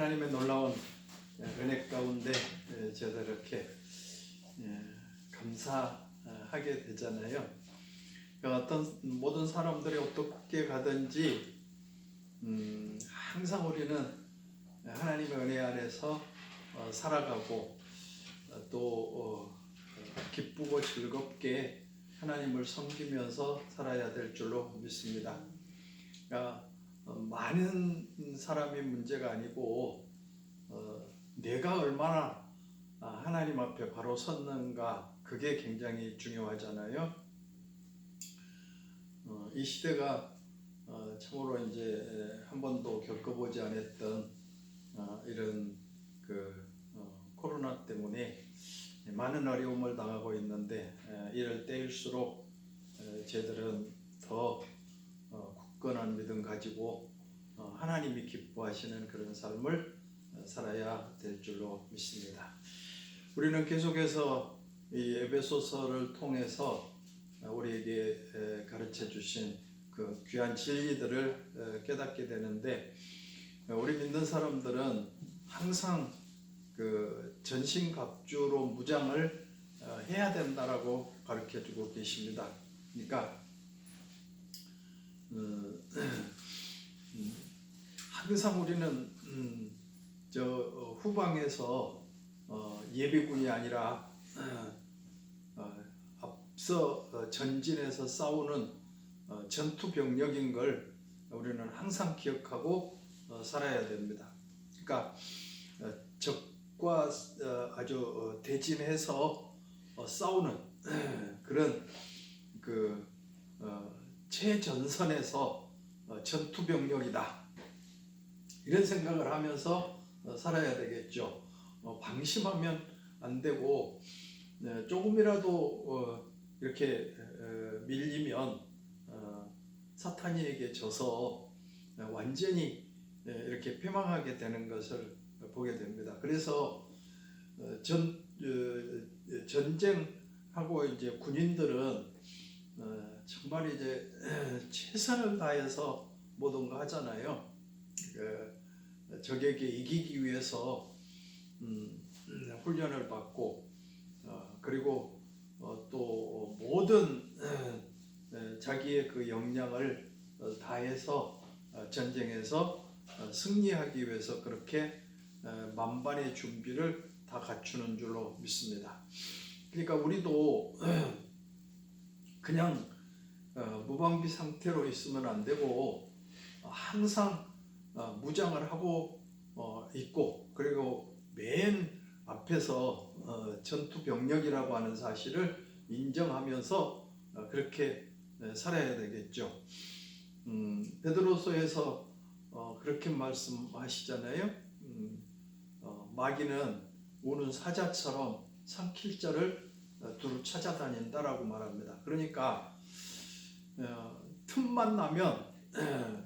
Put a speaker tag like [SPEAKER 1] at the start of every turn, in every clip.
[SPEAKER 1] 하나님의 놀라운 은혜 가운데 저도 이렇게 감사하게 되잖아요. 어떤 모든 사람들이 어떻게 가든지 항상 우리는 하나님의 은혜 안에서 살아가고 또 기쁘고 즐겁게 하나님을 섬기면서 살아야 될 줄로 믿습니다. 그러니까 많은 사람이 문제가 아니고 내가 얼마나 하나님 앞에 바로 섰는가, 그게 굉장히 중요하잖아요. 이 시대가 참으로 이제 한 번도 겪어보지 않았던 이런 코로나 때문에 많은 어려움을 당하고 있는데, 이럴 때일수록 저희들은 더 굳건한 믿음 가지고 하나님이 기뻐하시는 그런 삶을 살아야 될 줄로 믿습니다. 우리는 계속해서 이 에베소서를 통해서 우리에게 가르쳐 주신 그 귀한 진리들을 깨닫게 되는데, 우리 믿는 사람들은 항상 그 전신갑주로 무장을 해야 된다라고 가르쳐 주고 계십니다. 그러니까 항상 우리는 후방에서 예비군이 아니라 앞서 전진해서 싸우는 전투 병력인 걸 우리는 항상 기억하고 살아야 됩니다. 그러니까 적과 아주 대진해서 싸우는 그런 최전선에서 전투 병력이다, 이런 생각을 하면서 살아야 되겠죠. 방심하면 안 되고, 조금이라도 이렇게 밀리면 사탄에게 져서 완전히 이렇게 패망하게 되는 것을 보게 됩니다. 그래서 전쟁하고 이제 군인들은 정말 이제 최선을 다해서 모든 거 하잖아요. 적에게 이기기 위해서 훈련을 받고, 그리고 또 모든 자기의 그 역량을 다해서 전쟁에서 승리하기 위해서 그렇게 만반의 준비를 다 갖추는 줄로 믿습니다. 그러니까 우리도 그냥 무방비 상태로 있으면 안 되고, 항상 무장을 하고 있고, 그리고 맨 앞에서 전투 병력이라고 하는 사실을 인정하면서 그렇게 살아야 되겠죠. 베드로서에서 그렇게 말씀하시잖아요. 마귀는 우는 사자처럼 삼킬 자를 두루 찾아다닌다라고 말합니다. 그러니까 틈만 나면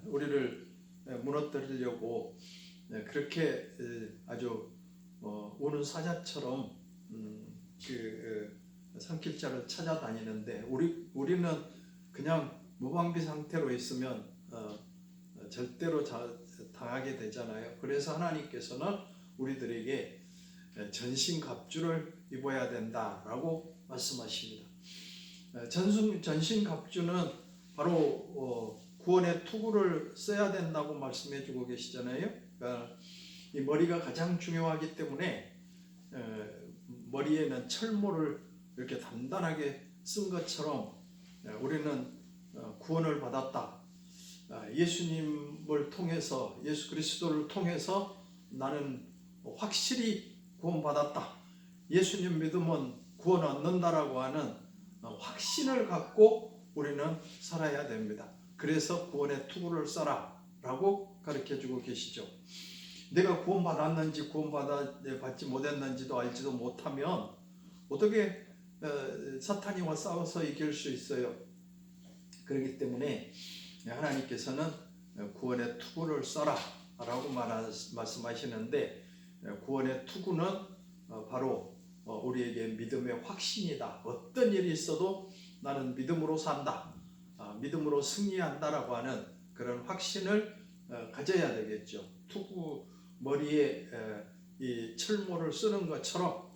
[SPEAKER 1] 우리를 무너뜨리려고 그렇게 아주 우는 사자처럼 삼킬 자를 찾아다니는데, 우리는 그냥 무방비 상태로 있으면 절대로 당하게 되잖아요. 그래서 하나님께서는 우리들에게 전신갑주를 입어야 된다라고 말씀하십니다. 전신갑주는 바로 구원의 투구를 써야 된다고 말씀해 주고 계시잖아요. 그러니까 이 머리가 가장 중요하기 때문에 머리에는 철모를 이렇게 단단하게 쓴 것처럼 우리는 구원을 받았다. 예수님을 통해서, 예수 그리스도를 통해서 나는 확실히 구원받았다. 예수님 믿으면 구원 얻는다라고 하는 확신을 갖고 우리는 살아야 됩니다. 그래서 구원의 투구를 써라 라고 가르쳐주고 계시죠. 내가 구원받았는지 구원받지 못했는지도 알지도 못하면 어떻게 사탄이와 싸워서 이길 수 있어요. 그렇기 때문에 하나님께서는 구원의 투구를 써라 라고 말씀하시는데, 구원의 투구는 바로 우리에게 믿음의 확신이다. 어떤 일이 있어도 나는 믿음으로 산다, 믿음으로 승리한다라고 하는 그런 확신을 가져야 되겠죠. 머리에 이 철모를 쓰는 것처럼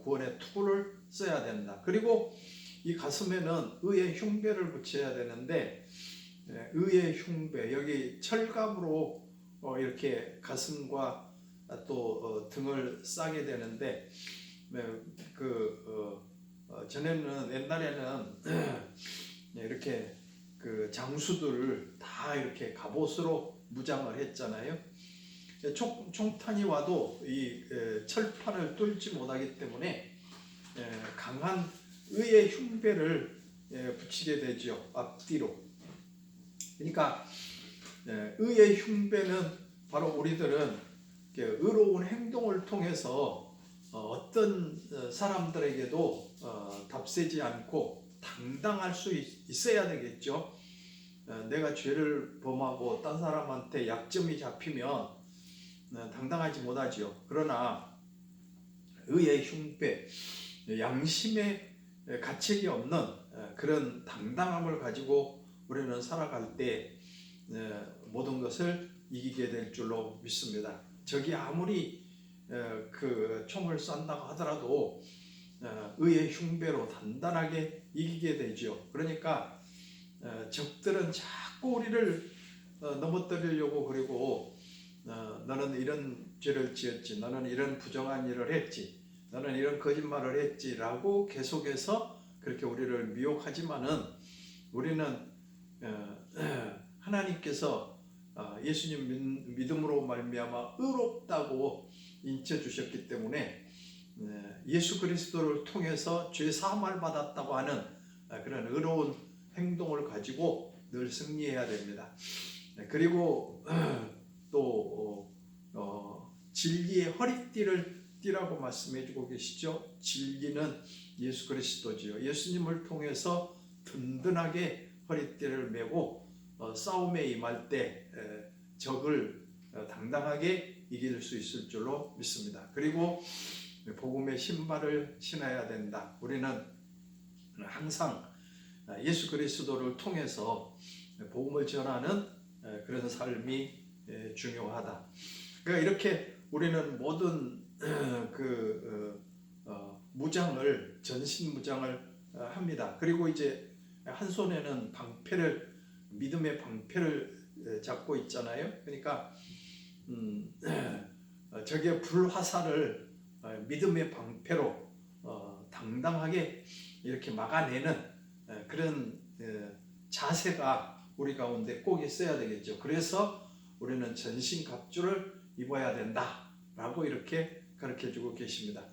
[SPEAKER 1] 구원의 투구를 써야 된다. 그리고 이 가슴에는 의의 흉배를 붙여야 되는데 의의 흉배, 여기 철갑으로 이렇게 가슴과 또 등을 싸게 되는데 전에는 옛날에는 이렇게 그 장수들을 다 이렇게 갑옷으로 무장을 했잖아요. 총탄이 와도 이 철판을 뚫지 못하기 때문에 강한 의의 흉배를 붙이게 되죠. 앞뒤로. 그러니까 의의 흉배는 바로 우리들은 의로운 행동을 통해서 어떤 사람들에게도 답세지 않고 당당할 수 있어야 되겠죠. 내가 죄를 범하고 딴 사람한테 약점이 잡히면 당당하지 못하죠. 그러나 의의 흉배, 양심의 가책이 없는 그런 당당함을 가지고 우리는 살아갈 때 모든 것을 이기게 될 줄로 믿습니다. 적이 아무리 그 총을 쏜다고 하더라도 의의 흉배로 단단하게 이기게 되죠. 그러니까 적들은 자꾸 우리를 넘어뜨리려고 그리고 너는 이런 죄를 지었지, 너는 이런 부정한 일을 했지, 너는 이런 거짓말을 했지 라고 계속해서 그렇게 우리를 미혹하지만은 우리는 하나님께서 예수님 믿음으로 말미암아 의롭다고 인쳐주셨기 때문에 예수 그리스도를 통해서 죄 사함을 받았다고 하는 그런 의로운 행동을 가지고 늘 승리해야 됩니다. 그리고 또 진리의 허리띠를 띠라고 말씀해주고 계시죠. 진리는 예수 그리스도지요. 예수님을 통해서 든든하게 허리띠를 메고 싸움에 임할 때 적을 당당하게 이길 수 있을 줄로 믿습니다. 그리고 복음의 신발을 신어야 된다. 우리는 항상 예수 그리스도를 통해서 복음을 전하는 그런 삶이 중요하다. 그러니까 이렇게 우리는 모든 무장을 전신 무장을 합니다. 그리고 이제 한 손에는 방패를 믿음의 방패를 잡고 있잖아요. 그러니까 적의 불화살을 믿음의 방패로 당당하게 이렇게 막아내는 그런 자세가 우리 가운데 꼭 있어야 되겠죠. 그래서 우리는 전신 갑주를 입어야 된다라고 이렇게 가르쳐주고 계십니다.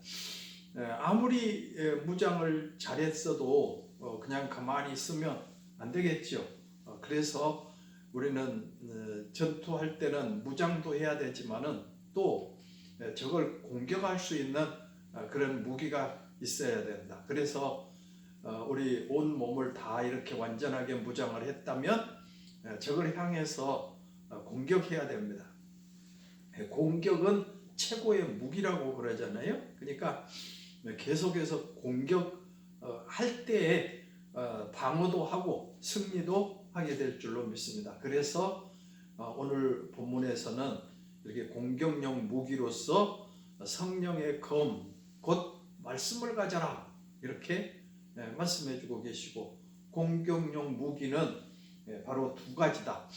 [SPEAKER 1] 아무리 무장을 잘했어도 그냥 가만히 있으면 안 되겠죠. 그래서 우리는 전투할 때는 무장도 해야 되지만은 또 적을 공격할 수 있는 그런 무기가 있어야 된다. 그래서 우리 온 몸을 다 이렇게 완전하게 무장을 했다면 적을 향해서 공격해야 됩니다. 공격은 최고의 무기라고 그러잖아요. 그러니까 계속해서 공격할 때에 방어도 하고 승리도 하게 될 줄로 믿습니다. 그래서 오늘 본문에서는 이렇게 공격용 무기로서 성령의 검, 곧 말씀을 가져라 이렇게 말씀해주고 계시고, 공격용 무기는 바로 두 가지다.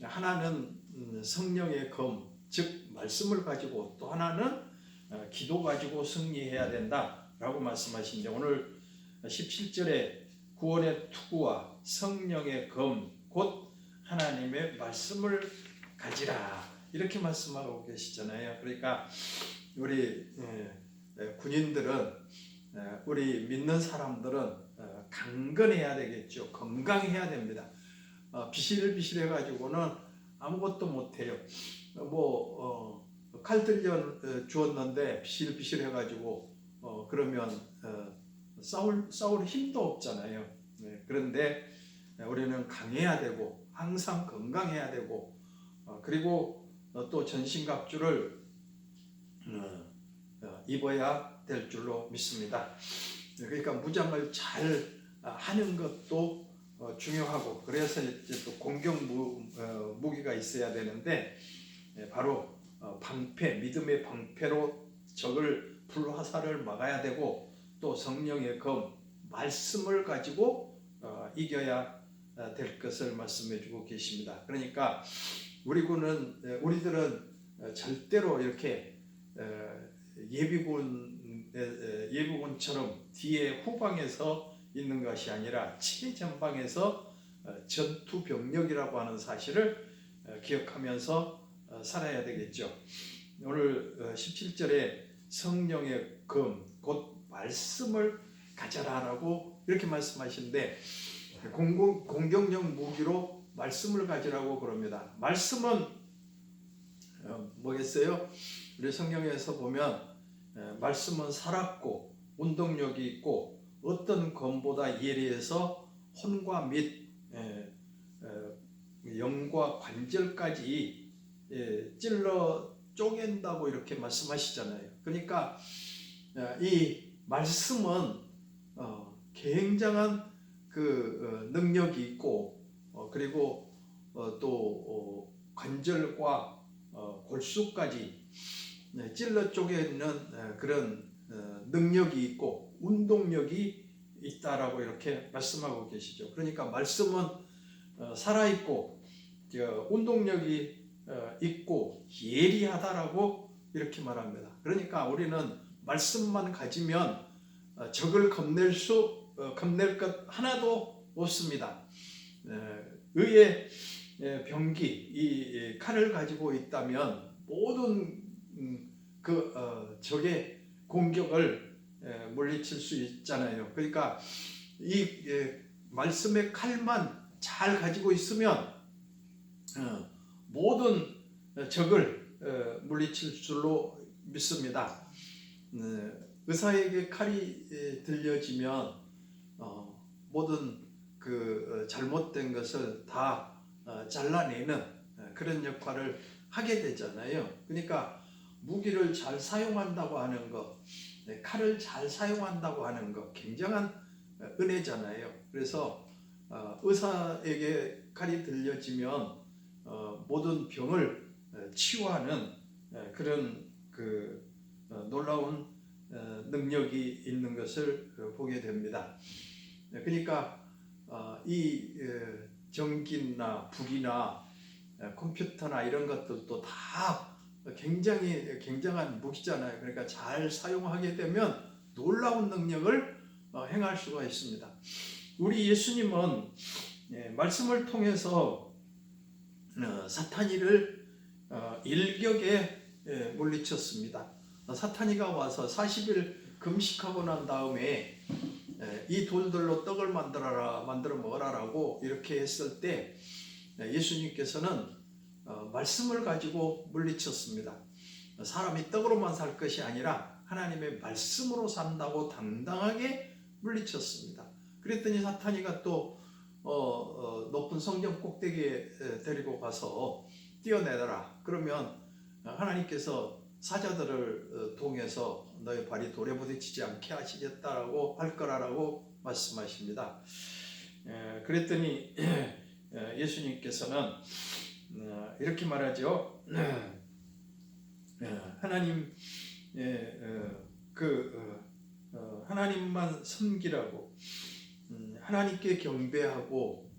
[SPEAKER 1] 하나는 성령의 검, 즉 말씀을 가지고, 또 하나는 기도 가지고 승리해야 된다라고 말씀하시는데, 오늘 17절에 구원의 투구와 성령의 검, 곧 하나님의 말씀을 가지라 이렇게 말씀하고 계시잖아요. 그러니까 우리 군인들은, 우리 믿는 사람들은 강건해야 되겠죠. 건강해야 됩니다. 비실비실해 가지고는 아무것도 못해요. 칼 들려 주었는데 비실비실해 가지고 그러면 싸울 힘도 없잖아요. 그런데 우리는 강해야 되고 항상 건강해야 되고, 그리고 또 전신갑주를 입어야 될 줄로 믿습니다. 그러니까 무장을 잘 하는 것도 중요하고, 그래서 이제 또 공격 무기가 있어야 되는데 바로 방패, 믿음의 방패로 적을 불화살을 막아야 되고, 또 성령의 검, 말씀을 가지고 이겨야 될 것을 말씀해주고 계십니다. 그러니까 우리들은 절대로 이렇게 예비군처럼 뒤에 후방에서 있는 것이 아니라 최전방에서 전투 병력이라고 하는 사실을 기억하면서 살아야 되겠죠. 오늘 17절에 성령의 검, 곧 말씀을 가져라라고 이렇게 말씀하시는데, 공격력 무기로 말씀을 가지라고 그럽니다. 말씀은 뭐겠어요? 우리 성경에서 보면 말씀은 살았고 운동력이 있고 어떤 검보다 예리해서 혼과 및 영과 관절까지 찔러 쪼갠다고 이렇게 말씀하시잖아요. 그러니까 이 말씀은 굉장한 그 능력이 있고, 그리고 또 관절과 골수까지 찔러 쪼개는 그런 능력이 있고 운동력이 있다라고 이렇게 말씀하고 계시죠. 그러니까 말씀은 살아있고 운동력이 있고 예리하다라고 이렇게 말합니다. 그러니까 우리는 말씀만 가지면 적을 겁낼 것 하나도 없습니다. 의의 병기, 이 칼을 가지고 있다면 모든 그 적의 공격을 물리칠 수 있잖아요. 그러니까 이 말씀의 칼만 잘 가지고 있으면 모든 적을 물리칠 줄로 믿습니다. 의사에게 칼이 들려지면 모든 그 잘못된 것을 다 잘라내는 그런 역할을 하게 되잖아요. 그러니까 무기를 잘 사용한다고 하는 것, 칼을 잘 사용한다고 하는 것, 굉장한 은혜잖아요. 그래서 의사에게 칼이 들려지면 모든 병을 치유하는 그런 그 놀라운 능력이 있는 것을 보게 됩니다. 그러니까 이 전기나 불이나 컴퓨터나 이런 것들도 다 굉장한 무기잖아요. 그러니까 잘 사용하게 되면 놀라운 능력을 행할 수가 있습니다. 우리 예수님은 말씀을 통해서 사탄이를 일격에 물리쳤습니다. 사탄이가 와서 40일 금식하고 난 다음에 이 돌들로 떡을 만들어 먹으라라고 이렇게 했을 때 예수님께서는 말씀을 가지고 물리쳤습니다. 사람이 떡으로만 살 것이 아니라 하나님의 말씀으로 산다고 당당하게 물리쳤습니다. 그랬더니 사탄이가 또 높은 성전 꼭대기에 데리고 가서 뛰어내더라. 그러면 하나님께서 사자들을 통해서 너의 발이 돌에 부딪히지 않게 하시겠다라고 할 거라고 말씀하십니다. 그랬더니 예수님께서는 이렇게 말하죠. 하나님만 섬기라고, 하나님께 경배하고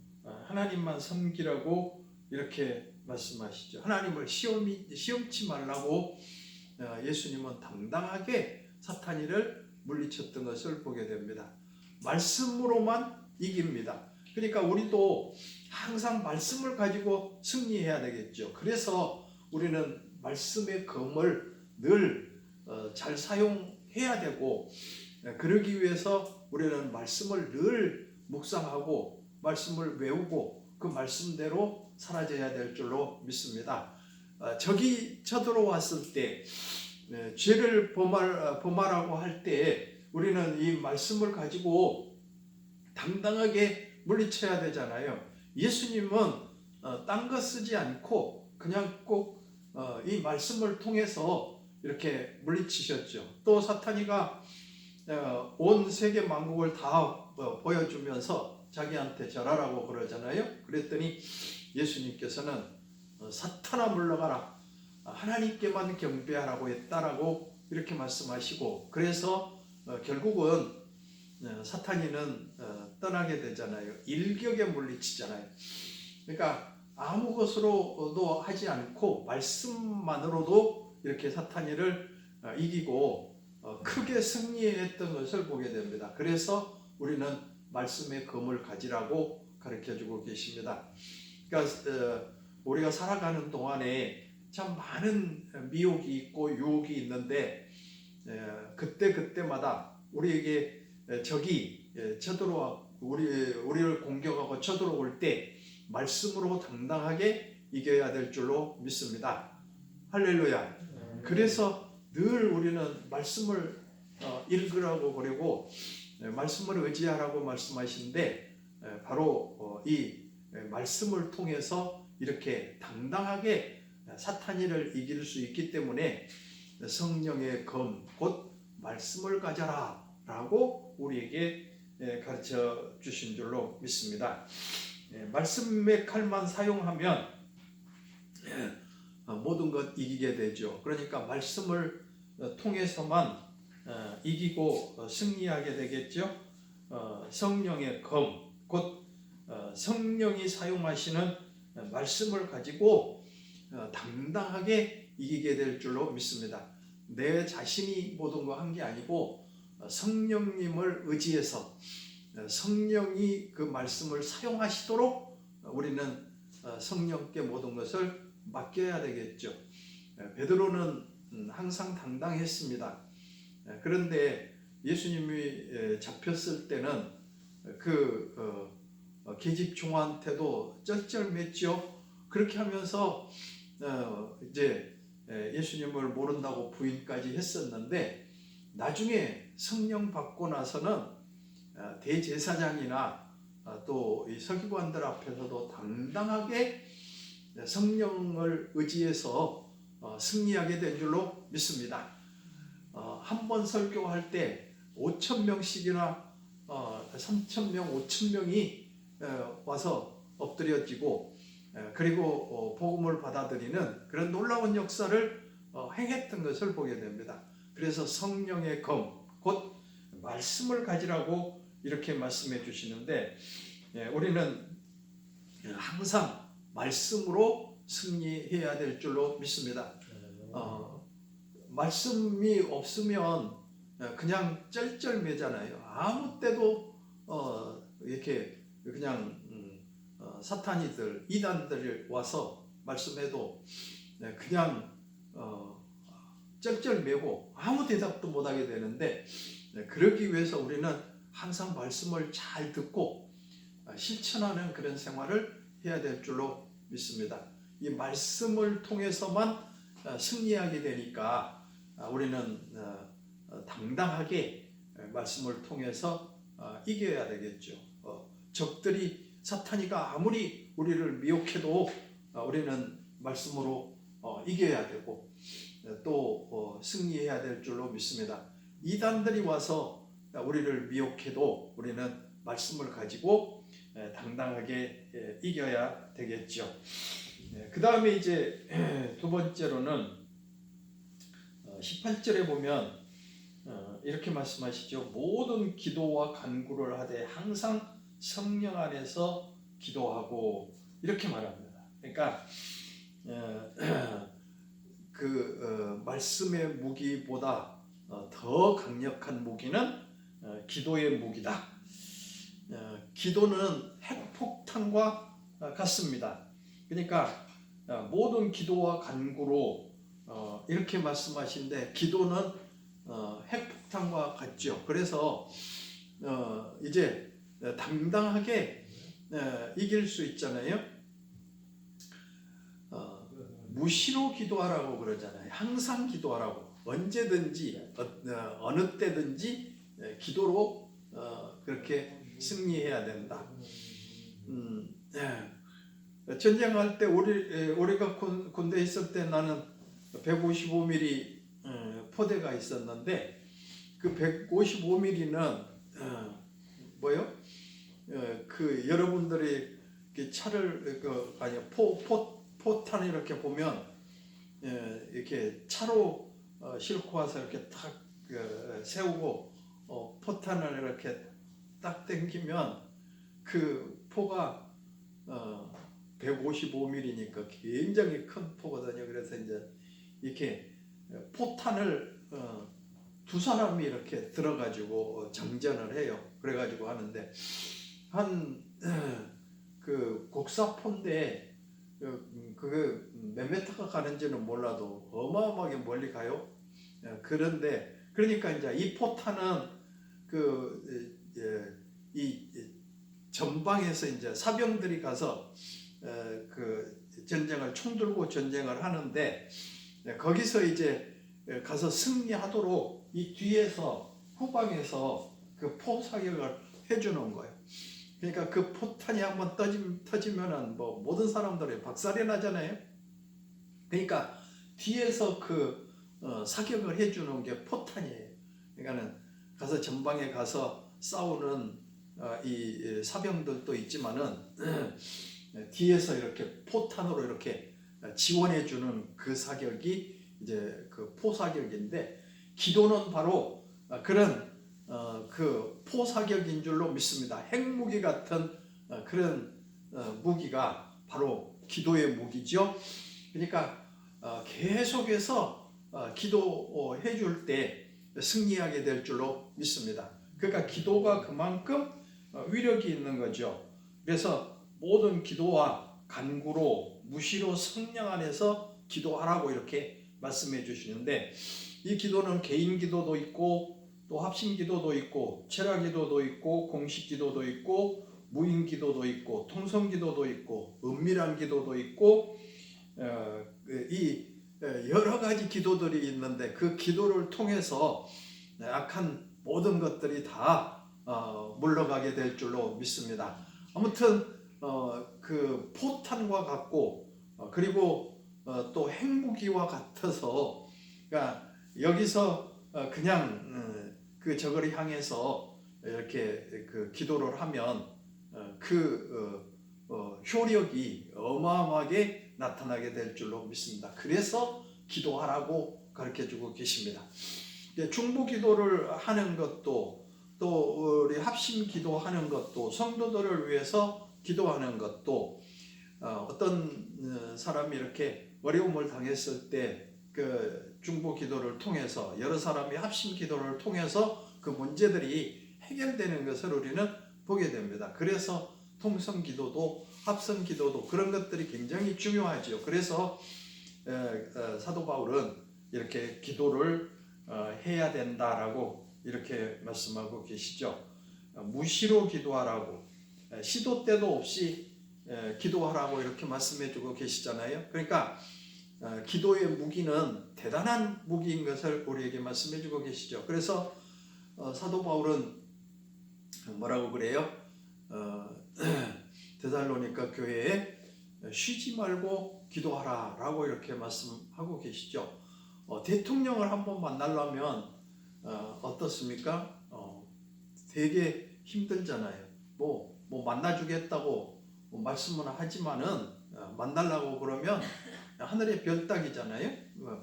[SPEAKER 1] 하나님만 섬기라고 이렇게 말씀하시죠. 하나님을 시험치 말라고 예수님은 당당하게 사탄이를 물리쳤던 것을 보게 됩니다. 말씀으로만 이깁니다. 그러니까 우리도 항상 말씀을 가지고 승리해야 되겠죠. 그래서 우리는 말씀의 검을 늘 잘 사용해야 되고, 그러기 위해서 우리는 말씀을 늘 묵상하고 말씀을 외우고 그 말씀대로 살아져야 될 줄로 믿습니다. 적이 쳐들어왔을 때 죄를 범하라고 할 때 우리는 이 말씀을 가지고 당당하게 물리쳐야 되잖아요. 예수님은 딴 거 쓰지 않고 그냥 꼭 이 말씀을 통해서 이렇게 물리치셨죠. 또 사탄이가 온 세계 만국을 다 보여주면서 자기한테 절하라고 그러잖아요. 그랬더니 예수님께서는 사탄아 물러가라, 하나님께만 경배하라고 했다라고 이렇게 말씀하시고, 그래서 결국은 사탄이는 떠나게 되잖아요. 일격에 물리치잖아요. 그러니까 아무 것으로도 하지 않고 말씀만으로도 이렇게 사탄이를 이기고 크게 승리했던 것을 보게 됩니다. 그래서 우리는 말씀의 검을 가지라고 가르쳐주고 계십니다. 그러니까 우리가 살아가는 동안에 참 많은 미혹이 있고 유혹이 있는데, 그때마다 우리에게 적이 쳐들어와 우리를 공격하고 쳐들어올 때 말씀으로 당당하게 이겨야 될 줄로 믿습니다. 할렐루야. 그래서 늘 우리는 말씀을 읽으라고 그러고 말씀을 의지하라고 말씀하시는데, 바로 이 말씀을 통해서 이렇게 당당하게 사탄이를 이길 수 있기 때문에 성령의 검, 곧 말씀을 가져라 라고 우리에게 가르쳐 주신 줄로 믿습니다. 말씀의 칼만 사용하면 모든 것 이기게 되죠. 그러니까 말씀을 통해서만 이기고 승리하게 되겠죠. 성령의 검, 곧 성령이 사용하시는 말씀을 가지고 당당하게 이기게 될 줄로 믿습니다. 내 자신이 모든 거 한 게 아니고 성령님을 의지해서 성령이 그 말씀을 사용하시도록 우리는 성령께 모든 것을 맡겨야 되겠죠. 베드로는 항상 당당했습니다. 그런데 예수님이 잡혔을 때는 그 계집 종한테도 쩔쩔맸죠. 그렇게 하면서 이제 예수님을 모른다고 부인까지 했었는데, 나중에 성령 받고 나서는 대제사장이나 또 이 서기관들 앞에서도 당당하게 성령을 의지해서 승리하게 된 줄로 믿습니다. 한 번 설교할 때 5,000명씩이나 3,000명, 5,000명이 와서 엎드려지고, 그리고 복음을 받아들이는 그런 놀라운 역사를 행했던 것을 보게 됩니다. 그래서 성령의 검, 곧 말씀을 가지라고 이렇게 말씀해 주시는데, 우리는 항상 말씀으로 승리해야 될 줄로 믿습니다. 말씀이 없으면 그냥 쩔쩔매잖아요. 아무 때도 이렇게 그냥 사탄이들, 이단들이 와서 말씀해도 그냥 쩔쩔매고 아무 대답도 못하게 되는데, 그러기 위해서 우리는 항상 말씀을 잘 듣고 실천하는 그런 생활을 해야 될 줄로 믿습니다. 이 말씀을 통해서만 승리하게 되니까 우리는 당당하게 말씀을 통해서 이겨야 되겠죠. 적들이, 사탄이가 아무리 우리를 미혹해도 우리는 말씀으로 이겨야 되고 또 승리해야 될 줄로 믿습니다. 이단들이 와서 우리를 미혹해도 우리는 말씀을 가지고 당당하게 이겨야 되겠죠. 그 다음에 이제 두 번째로는 18절에 보면 이렇게 말씀하시죠. 모든 기도와 간구를 하되 항상 성령 안에서 기도하고, 이렇게 말합니다. 그러니까 말씀의 무기보다 더 강력한 무기는 기도의 무기다. 기도는 핵폭탄과 같습니다. 그러니까 모든 기도와 간구로 이렇게 말씀하신데, 기도는 핵폭탄과 같죠. 그래서 이제 당당하게 이길 수 있잖아요. 무시로 기도하라고 그러잖아요. 항상 기도하라고. 언제든지 어느 때든지 기도로 그렇게 승리해야 된다. 전쟁할 때 우리가 군대에 있을 때 나는 155mm 포대가 있었는데, 그 155mm는 뭐요? 그 여러분들이 차를 포탄을 이렇게 보면 이렇게 차로 싣고 와서 이렇게 딱 세우고 포탄을 이렇게 딱 당기면 그 포가 155mm니까 굉장히 큰 포거든요. 그래서 이제 이렇게 포탄을 두 사람이 이렇게 들어가지고 장전을 해요. 그래가지고 하는데 한 그 곡사포인데 그게 몇 메타가 가는지는 몰라도 어마어마하게 멀리 가요. 그런데 그러니까 이제 이 포탄은 이 전방에서 이제 사병들이 가서 그 전쟁을 총 들고 전쟁을 하는데 거기서 이제 가서 승리하도록 이 뒤에서 후방에서 그 포 사격을 해주는 거예요. 그러니까 그 포탄이 한번 터지면은 뭐 모든 사람들이 박살이 나잖아요. 그러니까 뒤에서 그 사격을 해주는 게 포탄이에요. 그러니까는 가서 전방에 가서 싸우는 이 사병들도 있지만은 뒤에서 이렇게 포탄으로 이렇게 지원해주는 그 사격이 이제 그 포사격인데 기도는 바로 그런 그 포사격인 줄로 믿습니다. 핵무기 같은 그런 무기가 바로 기도의 무기죠. 그러니까 계속해서 기도해 줄 때 승리하게 될 줄로 믿습니다. 그러니까 기도가 그만큼 위력이 있는 거죠. 그래서 모든 기도와 간구로 무시로 성령 안에서 기도하라고 이렇게 말씀해 주시는데 이 기도는 개인 기도도 있고 또 합심 기도도 있고 철학 기도도 있고 공식 기도도 있고 무인 기도도 있고 통성 기도도 있고 은밀한 기도도 있고 이 여러 가지 기도들이 있는데 그 기도를 통해서 악한 모든 것들이 다 물러가게 될 줄로 믿습니다. 아무튼 그 포탄과 같고 그리고 또 핵무기와 같아서 그러니까 여기서 그냥 그 적을 향해서 이렇게 그 기도를 하면 그 효력이 어마어마하게 나타나게 될 줄로 믿습니다. 그래서 기도하라고 가르쳐주고 계십니다. 중보 기도를 하는 것도 또 우리 합심 기도하는 것도 성도들을 위해서 기도하는 것도 어떤 사람이 이렇게 어려움을 당했을 때 그 중보 기도를 통해서 여러 사람이 합심 기도를 통해서 그 문제들이 해결되는 것을 우리는 보게 됩니다. 그래서 통성 기도도 합성 기도도 그런 것들이 굉장히 중요하죠. 그래서 사도 바울은 이렇게 기도를 해야 된다라고 이렇게 말씀하고 계시죠. 무시로 기도하라고 시도 때도 없이 기도하라고 이렇게 말씀해주고 계시잖아요. 그러니까 기도의 무기는 대단한 무기인 것을 우리에게 말씀해주고 계시죠. 그래서 사도 바울은 뭐라고 그래요? 데살로니가 교회에 쉬지 말고 기도하라 라고 이렇게 말씀하고 계시죠. 대통령을 한번 만나려면 어떻습니까? 되게 힘들잖아요. 뭐 만나주겠다고 말씀은 하지만은 만나려고 그러면 하늘의 별 따기잖아요.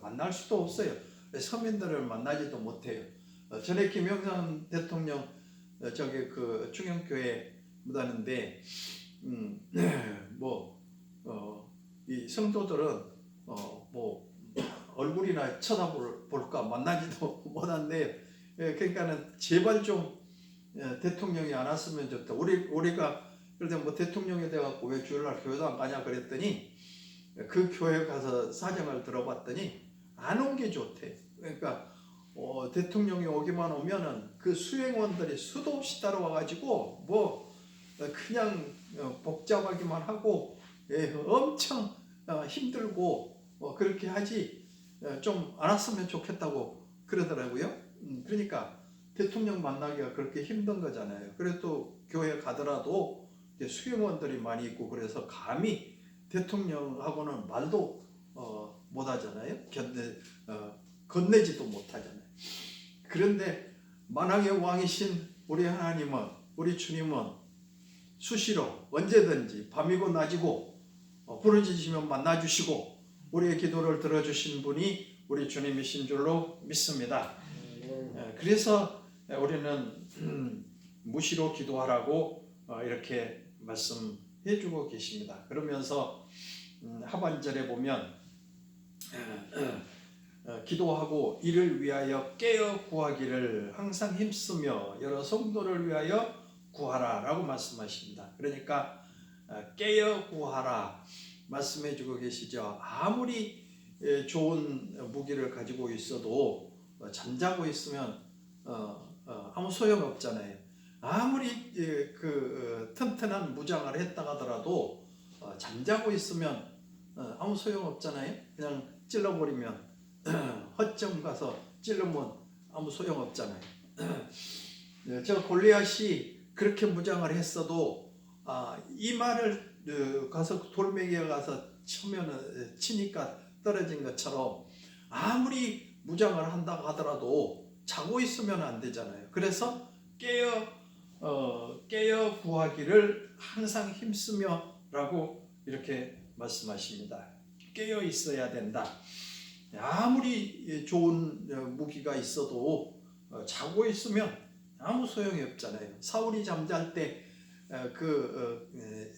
[SPEAKER 1] 만날 수도 없어요. 서민들을 만나지도 못해요. 전에 김영삼 대통령 저기 그 충영교회 묻었는데 이 성도들은 뭐 얼굴이나 쳐다볼까 만나지도 못한데 그러니까는 제발 좀 대통령이 안 왔으면 좋다. 우리가 그런데 뭐 대통령이 돼갖고 왜 주일날 교회도 안 가냐 그랬더니 그 교회 가서 사정을 들어봤더니 안 온 게 좋대. 그러니까 대통령이 오기만 오면은 그 수행원들이 수도 없이 따라와가지고 뭐 그냥 복잡하기만 하고 엄청 힘들고 그렇게 하지 좀 안 왔으면 좋겠다고 그러더라고요. 그러니까 대통령 만나기가 그렇게 힘든 거잖아요. 그래도 교회 가더라도 수행원들이 많이 있고 그래서 감히 대통령하고는 말도 못 하잖아요. 건네지도 못 하잖아요. 그런데 만왕의 왕이신 우리 하나님은 우리 주님은 수시로 언제든지 밤이고 낮이고 부르짖으시면 만나주시고 우리의 기도를 들어주신 분이 우리 주님이신 줄로 믿습니다. 그래서 우리는 무시로 기도하라고 이렇게 말씀해 주고 계십니다. 그러면서 하반절에 보면 기도하고 이를 위하여 깨어 구하기를 항상 힘쓰며 여러 성도를 위하여 구하라 라고 말씀하십니다. 그러니까 깨어 구하라 말씀해 주고 계시죠. 아무리 좋은 무기를 가지고 있어도 잠자고 있으면 아무 소용없잖아요. 아무리 튼튼한 무장을 했다 하더라도 잠자고 있으면 아무 소용없잖아요. 그냥 찔러버리면 허점 가서 찔르면 아무 소용없잖아요. 저 골리앗이 그렇게 무장을 했어도 이마를 가서 돌멩이에 가서 치니까 떨어진 것처럼 아무리 무장을 한다고 하더라도 자고 있으면 안 되잖아요. 그래서 깨어 구하기를 항상 힘쓰며 라고 이렇이 말씀하십니다. 깨어 있어야 된다. 아무리 좋은 무기가 있어도 자고 있으면 아무 소용이 없잖아요. 사울이 잠잘 때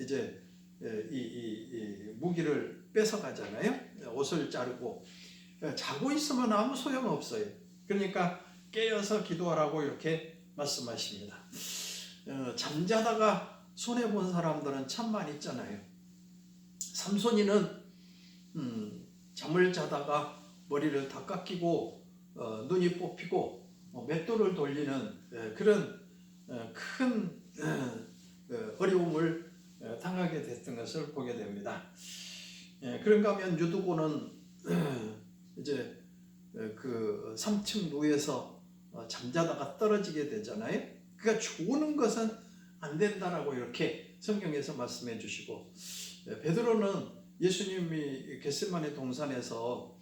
[SPEAKER 1] 이제 이 무기를 뺏어 가잖아요. 옷을 자르고 자고 있으면 아무 소용 없어요. 그러니까 깨어서 기도하라고 이렇게 말씀하십니다. 잠자다가 손해 본 사람들은 참 많이 있잖아요. 삼손이는 잠을 자다가 머리를 다 깎이고 눈이 뽑히고 맷돌을 돌리는 그런 큰 어려움을 당하게 됐던 것을 보게 됩니다. 그런가 하면 유두고는 이제 그 3층 누에서 잠자다가 떨어지게 되잖아요. 그러니까 죽는 것은 안 된다라고 이렇게 성경에서 말씀해 주시고, 베드로는 예수님이 겟세마네 동산에서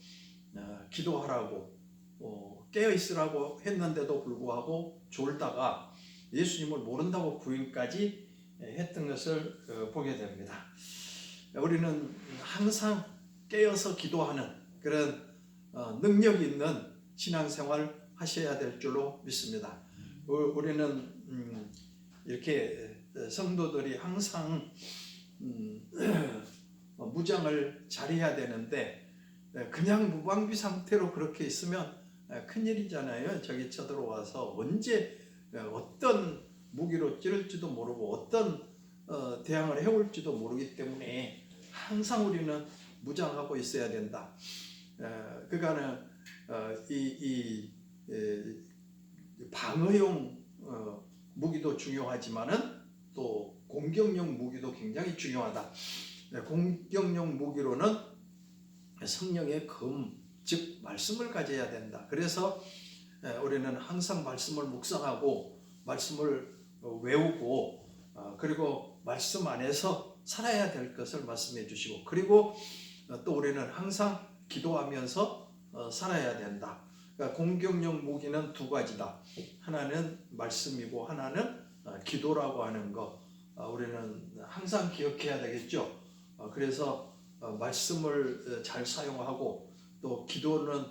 [SPEAKER 1] 기도하라고 깨어 있으라고 했는데도 불구하고 졸다가 예수님을 모른다고 부인까지 했던 것을 보게 됩니다. 우리는 항상 깨어서 기도하는 그런 능력 있는 신앙생활 하셔야 될 줄로 믿습니다. 우리는 이렇게 성도들이 항상 무장을 잘해야 되는데 그냥 무방비 상태로 그렇게 있으면 큰일이잖아요. 저기 쳐들어와서 언제 어떤 무기로 찌를지도 모르고 어떤 대항을 해올지도 모르기 때문에 항상 우리는 무장하고 있어야 된다. 그러니까 이 방어용 무기도 중요하지만은 또 공격용 무기도 굉장히 중요하다. 공격용 무기로는 성령의 검, 즉 말씀을 가져야 된다. 그래서 우리는 항상 말씀을 묵상하고 말씀을 외우고 그리고 말씀 안에서 살아야 될 것을 말씀해 주시고, 그리고 또 우리는 항상 기도하면서 살아야 된다. 그러니까 공격용 무기는 두 가지다. 하나는 말씀이고 하나는 기도라고 하는 거 우리는 항상 기억해야 되겠죠. 그래서 말씀을 잘 사용하고 또 기도는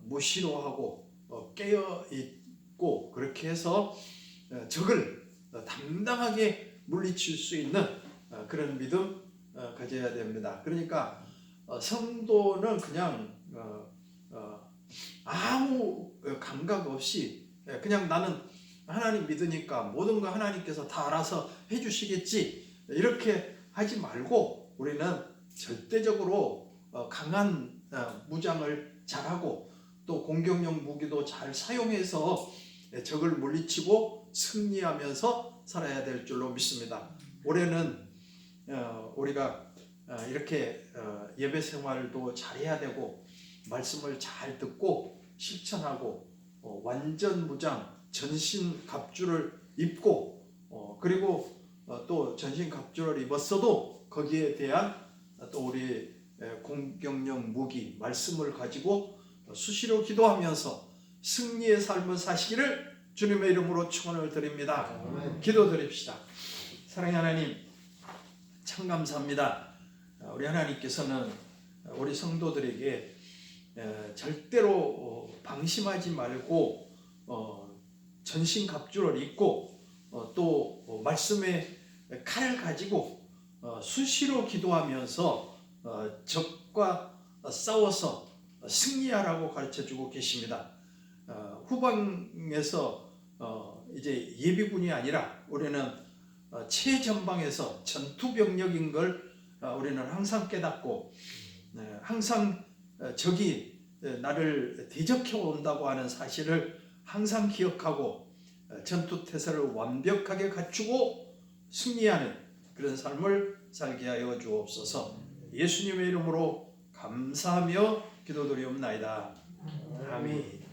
[SPEAKER 1] 무시로 하고 깨어 있고, 그렇게 해서 적을 당당하게 물리칠 수 있는 그런 믿음 가져야 됩니다. 그러니까 성도는 그냥 아무 감각 없이 그냥 나는 하나님 믿으니까 모든 거 하나님께서 다 알아서 해주시겠지 이렇게 하지 말고, 우리는 절대적으로 강한 무장을 잘하고 또 공격용 무기도 잘 사용해서 적을 물리치고 승리하면서 살아야 될 줄로 믿습니다. 올해는 우리가 이렇게 예배 생활도 잘해야 되고 말씀을 잘 듣고 실천하고 완전 무장 전신 갑주를 입고 그리고 또 전신 갑주를 입었어도 거기에 대한 또 우리 공격용 무기 말씀을 가지고 수시로 기도하면서 승리의 삶을 사시기를 주님의 이름으로 축원을 드립니다. 기도드립시다. 사랑하는 하나님, 참 감사합니다. 우리 하나님께서는 우리 성도들에게 절대로 방심하지 말고 전신갑주를 입고 또 말씀의 칼을 가지고 수시로 기도하면서 적과 싸워서 승리하라고 가르쳐주고 계십니다. 후방에서 이제 예비군이 아니라 우리는 최전방에서 전투병력인 걸 우리는 항상 깨닫고 항상 적이 나를 대적해 온다고 하는 사실을 항상 기억하고 전투태세를 완벽하게 갖추고 승리하는 그런 삶을 살게 하여 주옵소서. 예수님의 이름으로 감사하며 기도드리옵나이다. 아멘.